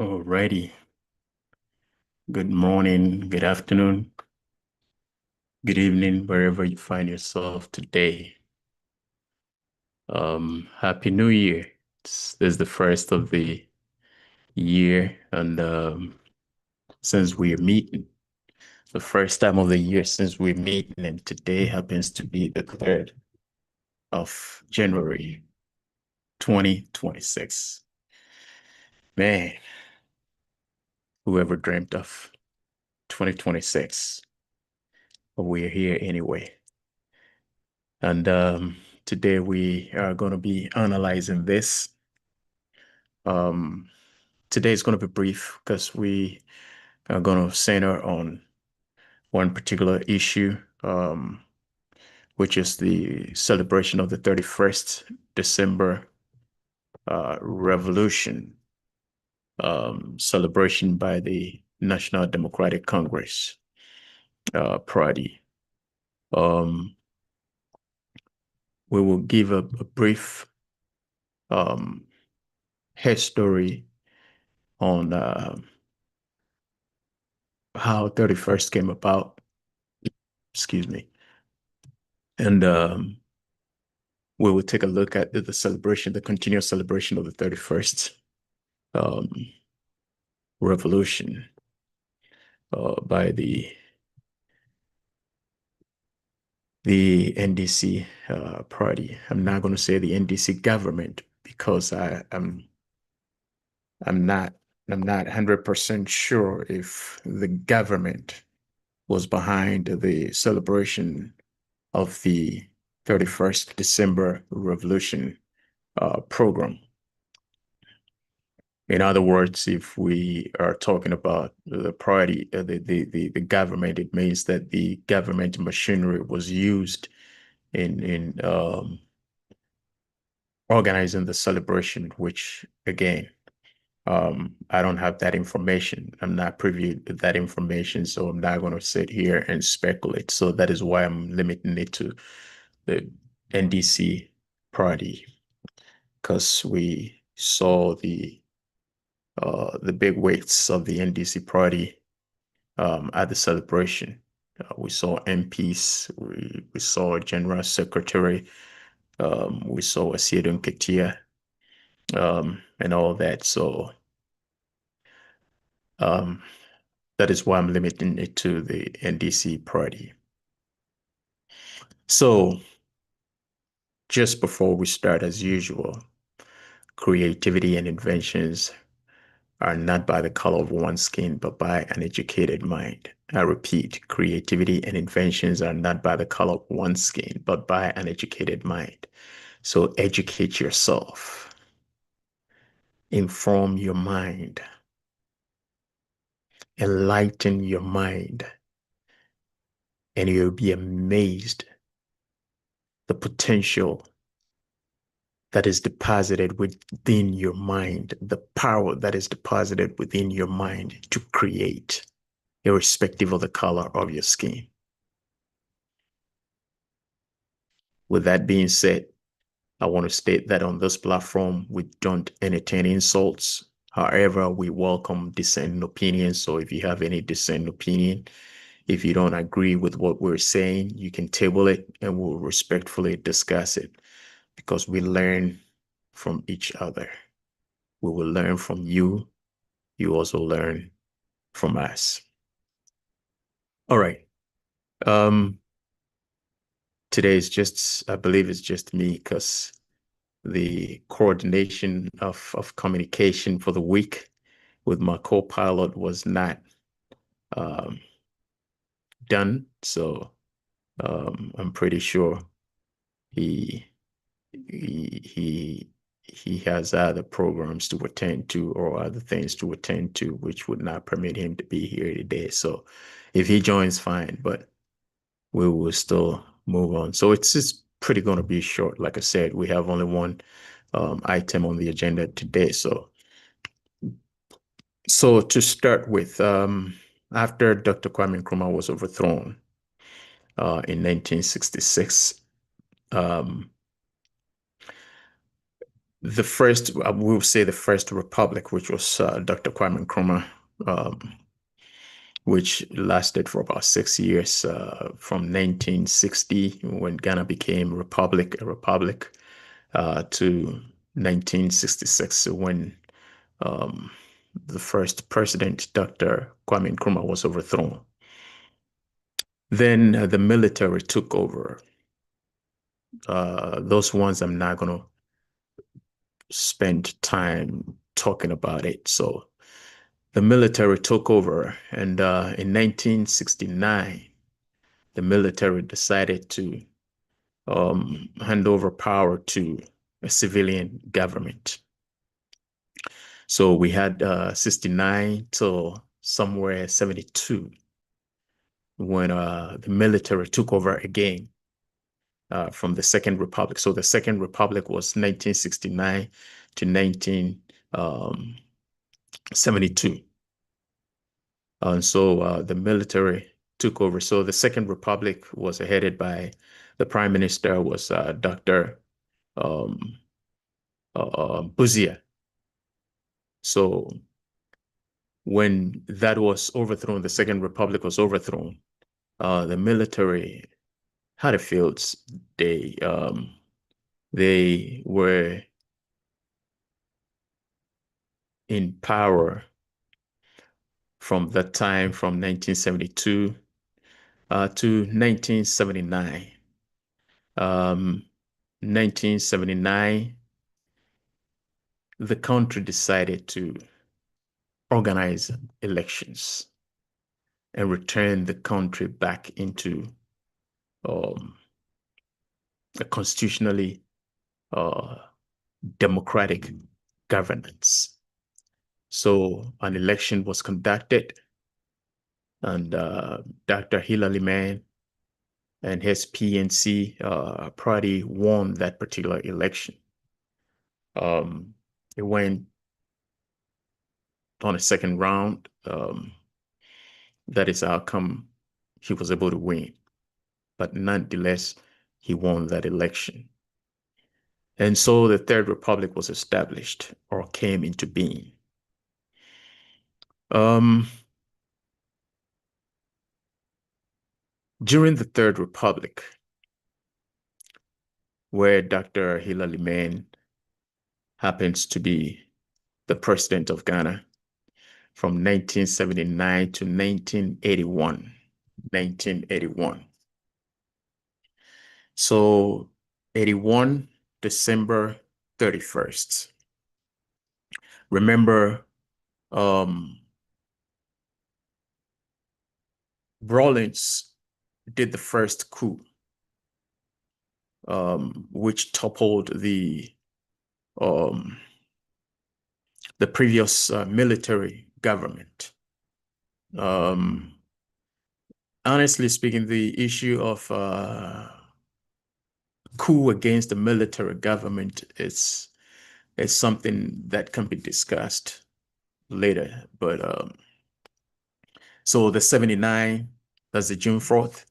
Alrighty. Good morning, good afternoon, good evening, wherever you find yourself today. Happy New Year. This is the first of the year, and since we're meeting, the first time of the year since we're meeting, and today happens to be the 3rd of January, 2026. Man, whoever dreamt of 2026, but we're here anyway. And today we are going to be analyzing this. Um, Today is going to be brief because we are going to center on one particular issue, which is the celebration of the 31st December Revolution, celebration by the National Democratic Congress Party. Um, we will give a brief um, history on how 31st came about, excuse me. And we will take a look at the celebration, the continuous celebration of the 31st um, revolution by the NDC party. I'm not going to say the NDC government because I'm not 100% sure if the government was behind the celebration of the 31st December Revolution program. In other words, if we are talking about the party, the government, it means that the government machinery was used in organizing the celebration, which again, I don't have that information. I'm not privy to that information, so I'm not going to sit here and speculate. So that is why I'm limiting it to the NDC party, because we saw the big weights of the NDC party at the celebration. We saw MPs, we saw General Secretary, we saw Asiedu Nketia, and all that. So um, that is why I'm limiting it to the NDC party. So just before we start, as usual, creativity and inventions are not by the color of one's skin, but by an educated mind. I repeat, creativity and inventions are not by the color of one's skin, but by an educated mind. So educate yourself, inform your mind, enlighten your mind, and you'll be amazed the potential that is deposited within your mind, the power that is deposited within your mind to create, irrespective of the color of your skin. With that being said, I want to state that on this platform, we don't entertain insults. However, we welcome dissenting opinions. So if you have any dissenting opinion, if you don't agree with what we're saying, you can table it and we'll respectfully discuss it because we learn from each other. We will learn from you. You also learn from us. All right. Um, Today is just, I believe it's just me because the coordination of communication for the week with my co-pilot was not um, done. So I'm pretty sure he he he has other programs to attend to or other things to attend to, which would not permit him to be here today. So if he joins, fine, but we will still move on. So it's just pretty going to be short. Like I said, we have only one item on the agenda today. So to start with, after Dr. Kwame Nkrumah was overthrown in 1966, um, The first, I will say the first republic, which was Dr. Kwame Nkrumah, um, which lasted for about 6 years, from 1960, when Ghana became a republic, to 1966, when um, the first president, Dr. Kwame Nkrumah, was overthrown. Then the military took over. Those ones I'm not going to spend time talking about it. So the military took over, and in 1969, the military decided to hand over power to a civilian government. So we had 69 till somewhere 72 when the military took over again from the Second Republic. So the Second Republic was 1969 to 1972. And so the military took over. So the Second Republic was headed by the Prime Minister was Dr. Um, Buzia. So when that was overthrown, the Second Republic was overthrown, the military had a field day. They were in power from that time, from 1972 to 1979. 1979, the country decided to organize elections and return the country back into um, a constitutionally democratic governance. So an election was conducted, and Dr. Hilary Mann and his PNC party won that particular election. It went on a second round. That is how come he was able to win. But nonetheless, he won that election. And so the Third Republic was established or came into being. During the Third Republic, where Dr. Hilary Mann happens to be the president of Ghana from 1979 to 1981. 1981. So 81, December 31st. Remember, Rawlins did the first coup, which toppled the previous military government. Honestly speaking, the issue of coup against the military government is something that can be discussed later. But so the 79, that's the June 4th,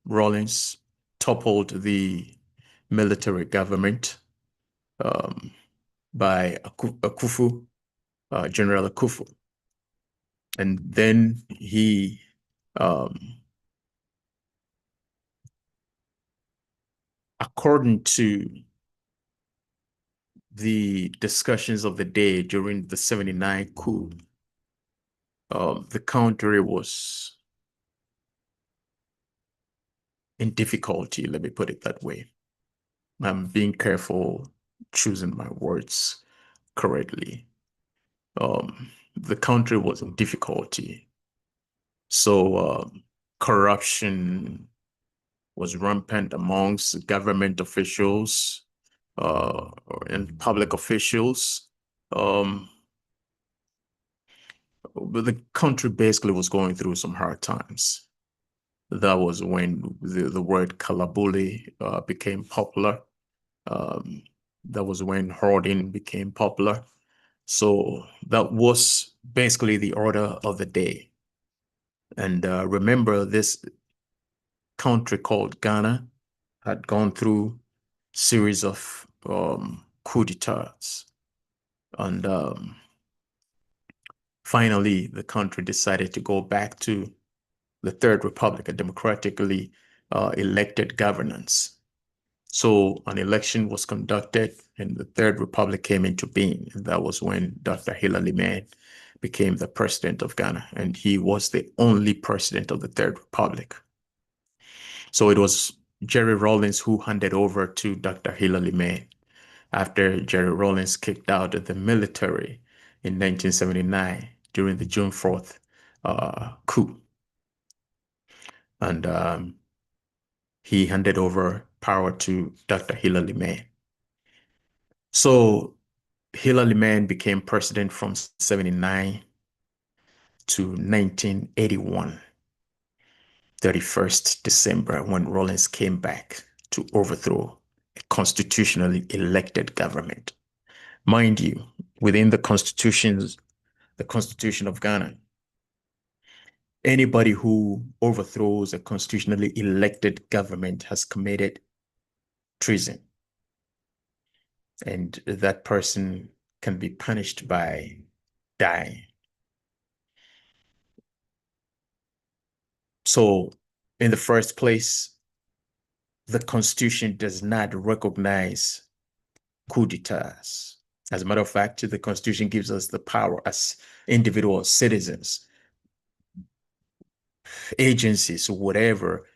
Rawlins toppled the military government by Akufu, General Akufu. And then he according to the discussions of the day during the 79 coup, the country was in difficulty, let me put it that way. I'm being careful choosing my words correctly. The country was in difficulty. So corruption was rampant amongst government officials and public officials. But the country basically was going through some hard times. That was when the word kalabuli became popular. That was when hoarding became popular. So that was basically the order of the day. And remember, this country called Ghana had gone through series of coup d'etats. And finally, the country decided to go back to the Third Republic, a democratically elected governance. So an election was conducted and the Third Republic came into being. And that was when Dr. Hillary Mann became the president of Ghana. And he was the only president of the Third Republic. So it was Jerry Rawlings who handed over to Dr. Hillary Mann after Jerry Rawlings kicked out of the military in 1979 during the June 4th coup. And he handed over power to Dr. Hillary Mann. So Hillary Mann became president from 79 to 1981, 31st December, when Rawlings came back to overthrow a constitutionally elected government. Mind you, within the Constitution of Ghana, anybody who overthrows a constitutionally elected government has committed treason. And that person can be punished by dying. So, in the first place, the Constitution does not recognize coup d'etats. As a matter of fact, the Constitution gives us the power as individual citizens, agencies, whatever,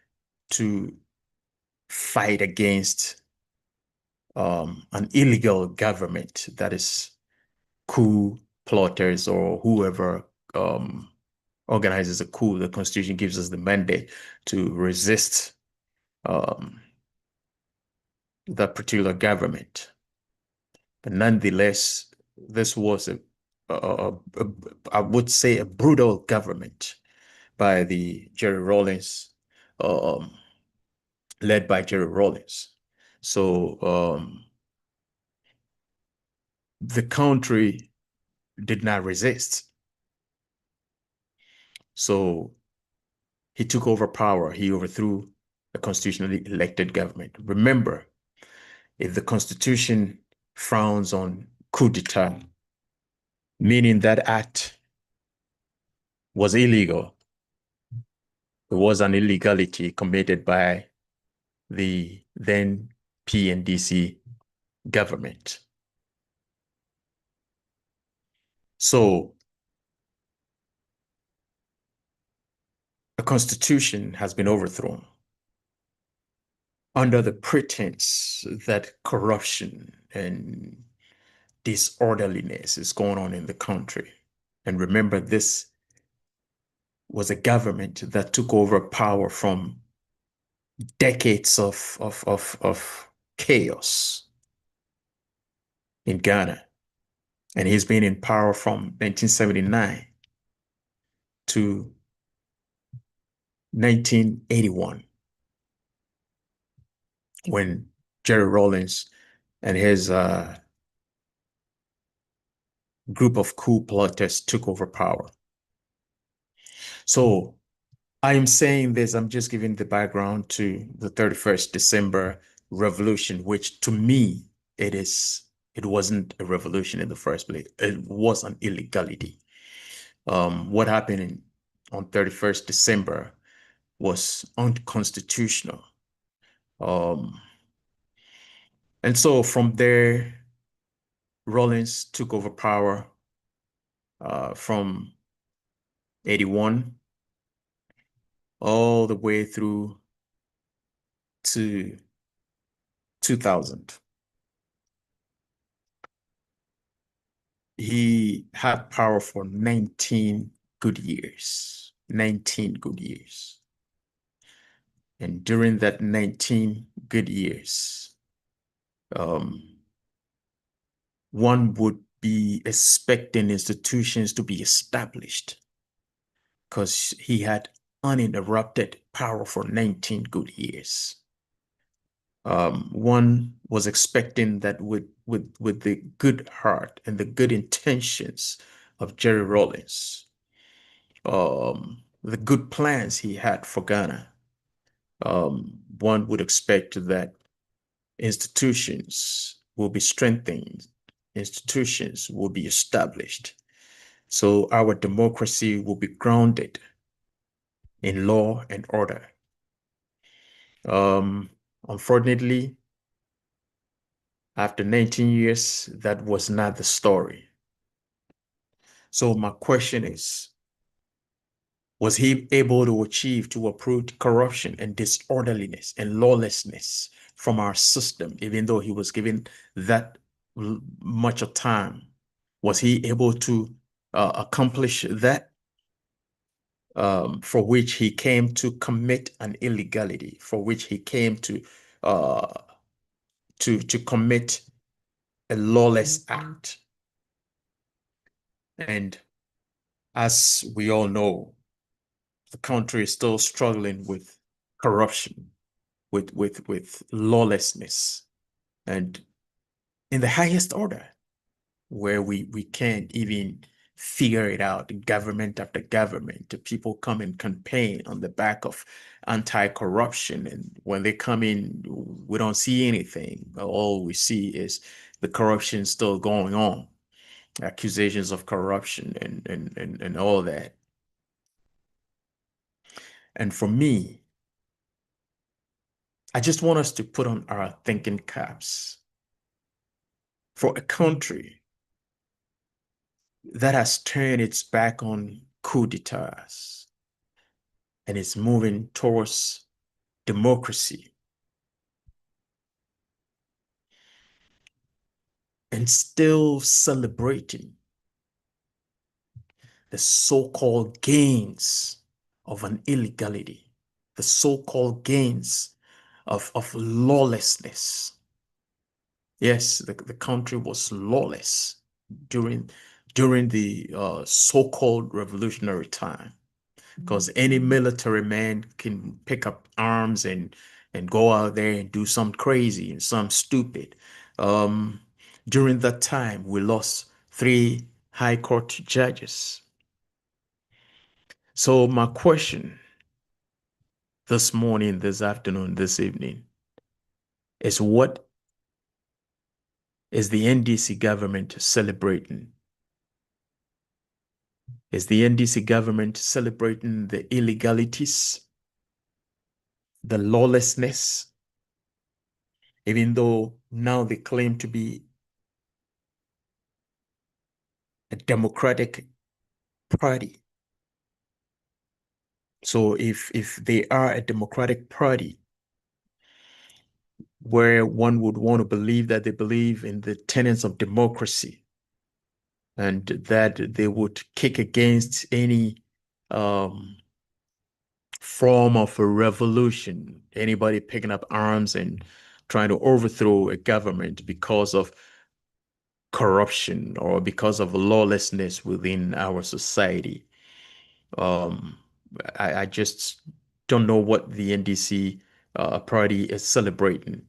to fight against an illegal government, that is coup plotters or whoever organizes a coup. The Constitution gives us the mandate to resist that particular government. But nonetheless, this was I would say, a brutal government by the Jerry Rawlings, led by Jerry Rawlings. So the country did not resist. So he took over power. He overthrew a constitutionally elected government. Remember, if the Constitution frowns on coup d'etat, meaning that act was illegal, it was an illegality committed by the then NDC government. So a constitution has been overthrown under the pretense that corruption and disorderliness is going on in the country. And remember, this was a government that took over power from decades of chaos in Ghana. And he's been in power from 1979 to 1981, when Jerry Rawlings and his group of coup plotters took over power. So I'm saying this, I'm just giving the background to the 31st December revolution, which to me, it wasn't a revolution in the first place. It was an illegality. What happened on 31st December was unconstitutional. And so from there, Rawlings took over power from 81 all the way through to 2000. He had power for 19 good years, 19 good years. And during that 19 good years, one would be expecting institutions to be established because he had uninterrupted power for 19 good years. One was expecting that with the good heart and the good intentions of Jerry Rawlings, the good plans he had for Ghana, one would expect that institutions will be strengthened, institutions will be established. So our democracy will be grounded in law and order. Unfortunately, after 19 years, that was not the story. So my question is, was he able to achieve to uproot corruption and disorderliness and lawlessness from our system, even though he was given that much of time? Was he able to accomplish that? For which he came to commit an illegality, for which he came uh, to commit a lawless act. And as we all know, the country is still struggling with corruption, with lawlessness, and in the highest order, where we can't even figure it out. Government after government, the people come and campaign on the back of anti-corruption, and when they come in, we don't see anything. All we see is the corruption still going on, accusations of corruption and all that. And for me, I just want us to put on our thinking caps for a country that has turned its back on coup d'etats and is moving towards democracy and still celebrating the so-called gains of an illegality, the so-called gains of lawlessness. Yes, the country was lawless during the so-called revolutionary time, because any military man can pick up arms and go out there and do something crazy and something stupid. Um, During that time, we lost 3 high court judges. So my question this morning, this afternoon, this evening is, what is the NDC government celebrating? Is the NDC government celebrating the illegalities, the lawlessness, even though now they claim to be a democratic party? So if they are a democratic party, where one would want to believe that they believe in the tenets of democracy and that they would kick against any um, form of a revolution, anybody picking up arms and trying to overthrow a government because of corruption or because of lawlessness within our society. Um, I just don't know what the NDC party is celebrating.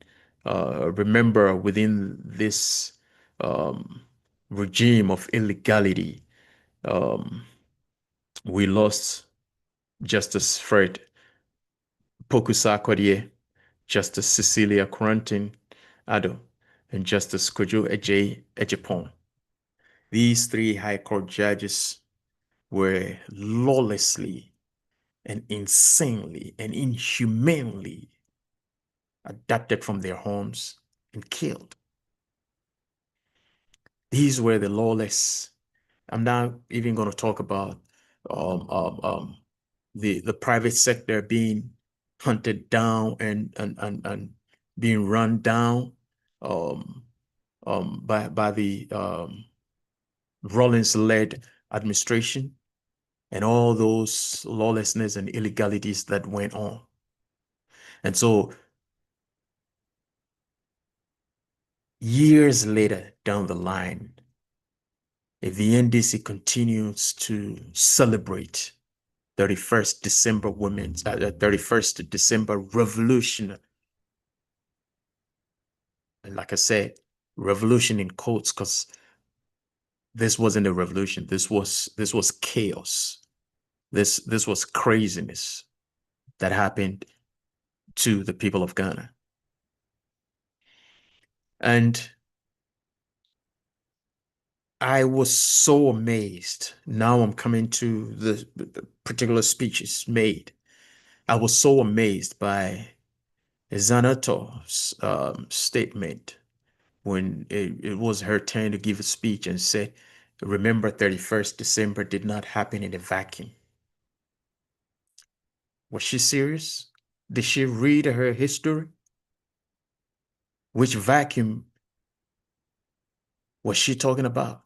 Remember, within this um, regime of illegality, um, we lost Justice Fred Pokusakodie, Justice Cecilia Corentin Ado, and Justice Kojo Ejepon. These 3 High Court judges were lawlessly and insanely and inhumanely abducted from their homes and killed. These were the lawless. I'm not even going to talk about the private sector being hunted down and being run down by the Rollins-led administration, and all those lawlessness and illegalities that went on. And so years later down the line, if the NDC continues to celebrate 31st December 31st December revolution, and like I said, revolution in quotes, because this wasn't a revolution. This was chaos. This was craziness that happened to the people of Ghana. And I was so amazed. Now I'm coming to the particular speeches made. I was so amazed by Zanato's statement when it was her turn to give a speech and said, remember 31st December did not happen in a vacuum. Was she serious? Did she read her history? Which vacuum was she talking about?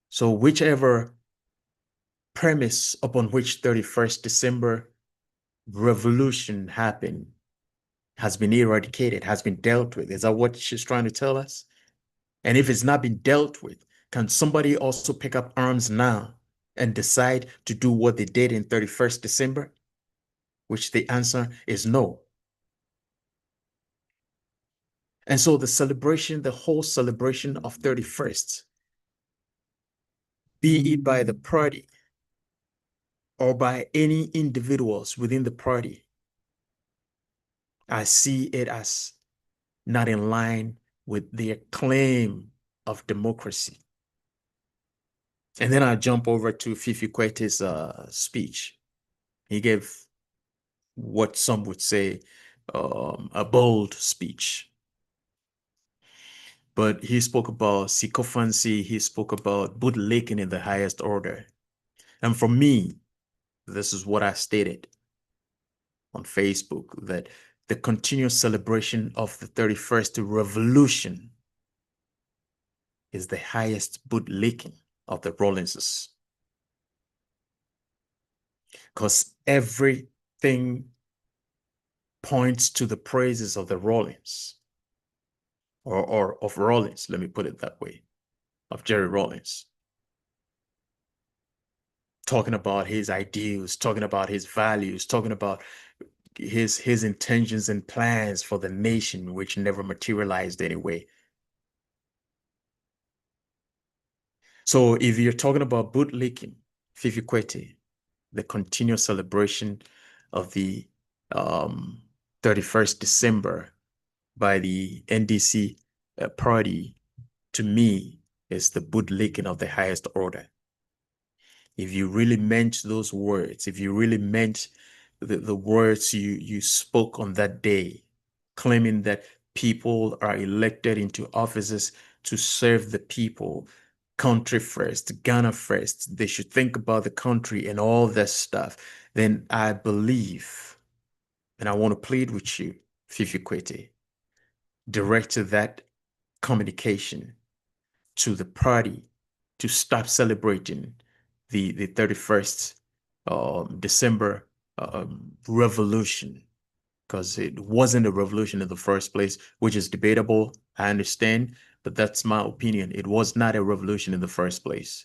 So whichever premise upon which 31st December revolution happened has been eradicated, has been dealt with. Is that what she's trying to tell us? And if it's not been dealt with, can somebody also pick up arms now and decide to do what they did in 31st December? Which the answer is no. And so the celebration, the whole celebration of 31st, be it by the party or by any individuals within the party, I see it as not in line with their claim of democracy. And then I jump over to Fifi Kwete's speech. He gave what some would say a bold speech. But he spoke about sycophancy, he spoke about bootlicking in the highest order. And for me, this is what I stated on Facebook, that the continuous celebration of the 31st revolution is the highest bootlicking of the Rawlinses. Because everything points to the praises of the Rawlins, or of Rawlins, let me put it that way, of Jerry Rawlins. Talking about his ideals, talking about his values, talking about his intentions and plans for the nation, which never materialized anyway. So if you're talking about bootlicking, Fifi Kwete, the continuous celebration of the 31st December by the NDC party, to me, is the bootlicking of the highest order. If you really meant those words, if you really meant the words you spoke on that day, claiming that people are elected into offices to serve the people, country first, Ghana first, they should think about the country and all that stuff, then I believe, and I want to plead with you, Fifi Kwete, direct that communication to the party to stop celebrating the 31st December revolution, because it wasn't a revolution in the first place, which is debatable. I understand, but that's my opinion. It was not a revolution in the first place.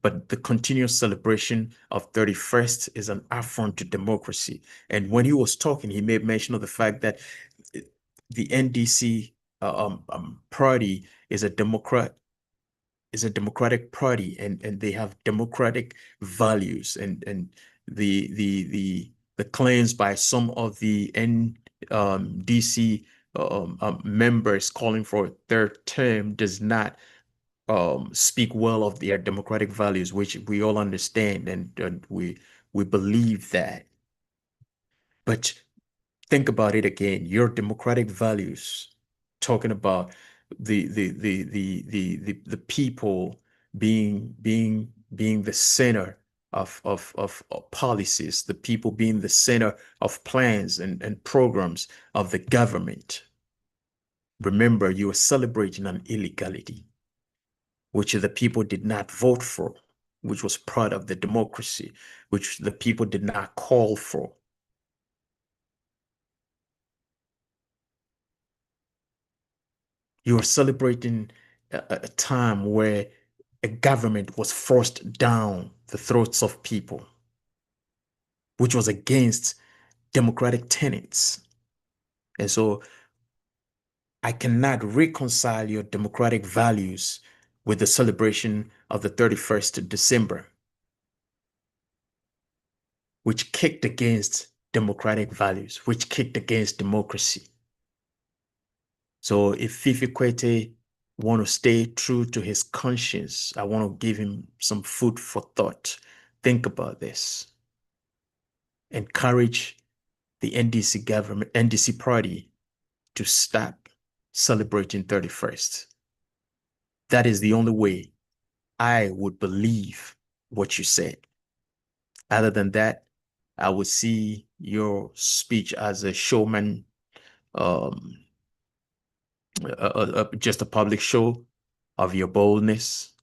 But the continuous celebration of 31st is an affront to democracy. And when he was talking, he made mention of the fact that the NDC party is a democratic party, and they have democratic values, and the claims by some of the NDC members calling for their term does not speak well of their democratic values, which we all understand, and we believe that. But think about it again. Your democratic values, talking about the people being the center of policies, the people being the center of plans and programs of the government. Remember, you are celebrating an illegality, which the people did not vote for, which was part of the democracy, which the people did not call for. You are celebrating a time where a government was forced down the throats of people, which was against democratic tenets. And so I cannot reconcile your democratic values with the celebration of the 31st December, which kicked against democratic values, which kicked against democracy. So if Fifi Kwete want to stay true to his conscience. I want to give him some food for thought. Think about this. Encourage the NDC government, NDC party to stop celebrating 31st. That is the only way I would believe what you said. Other than that, I would see your speech as a showman, um, just a public show of your boldness.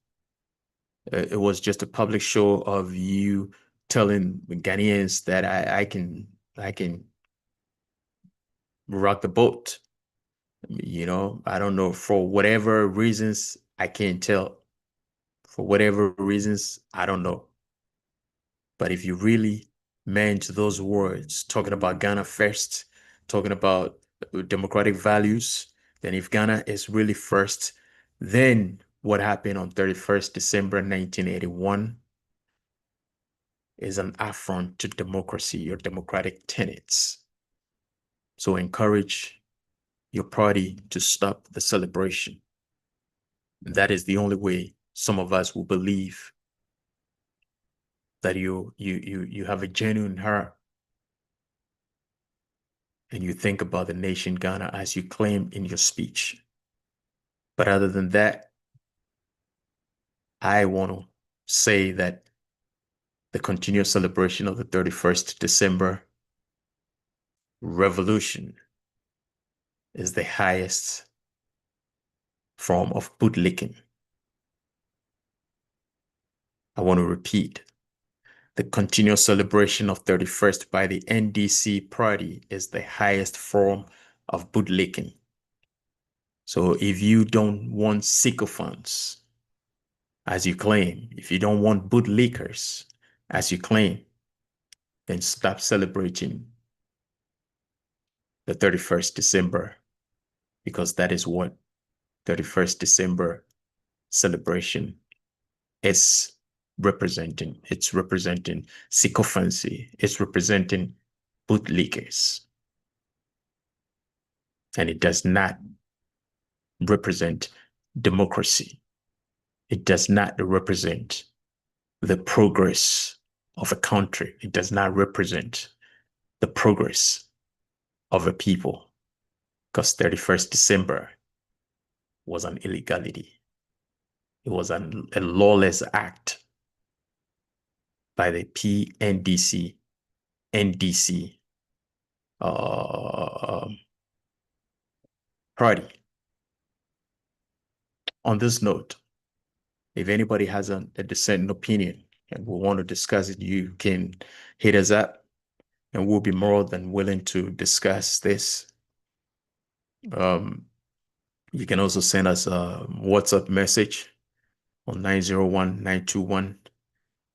It was just a public show of you telling Ghanaians that I can rock the boat. I don't know, for whatever reasons, I can't tell. For whatever reasons, I don't know. But if you really meant those words, talking about Ghana first, talking about democratic values, then if Ghana is really first, then what happened on 31st December 1981 is an affront to democracy or democratic tenets. So encourage your party to stop the celebration. That is the only way some of us will believe that you have a genuine heart and you think about the nation Ghana as you claim in your speech. But other than that, I want to say that the continuous celebration of the 31st December revolution is the highest form of bootlicking. I want to repeat. The continuous celebration of 31st by the NDC party is the highest form of bootlicking. So if you don't want sycophants, as you claim, if you don't want bootlickers, as you claim, then stop celebrating the 31st December, because that is what 31st December celebration is representing. It's representing sycophancy. It's representing bootlickers. And it does not represent democracy. It does not represent the progress of a country. It does not represent the progress of a people, because 31st December was an illegality. It was a lawless act by the PNDC, NDC party. On this note, if anybody has a dissenting opinion and will want to discuss it, you can hit us up and we'll be more than willing to discuss this. You can also send us a WhatsApp message on 901-921-8014,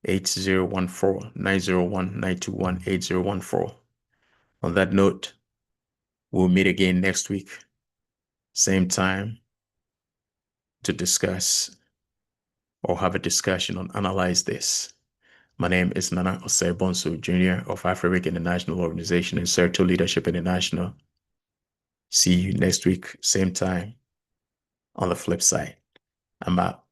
901-921-8014. On that note, we'll meet again next week, same time, to discuss or have a discussion on Analyze This. My name is Nana Osei-Bonsu Jr. of Africa International Organization and Certo Leadership International. See you next week, same time, on the flip side. I'm out.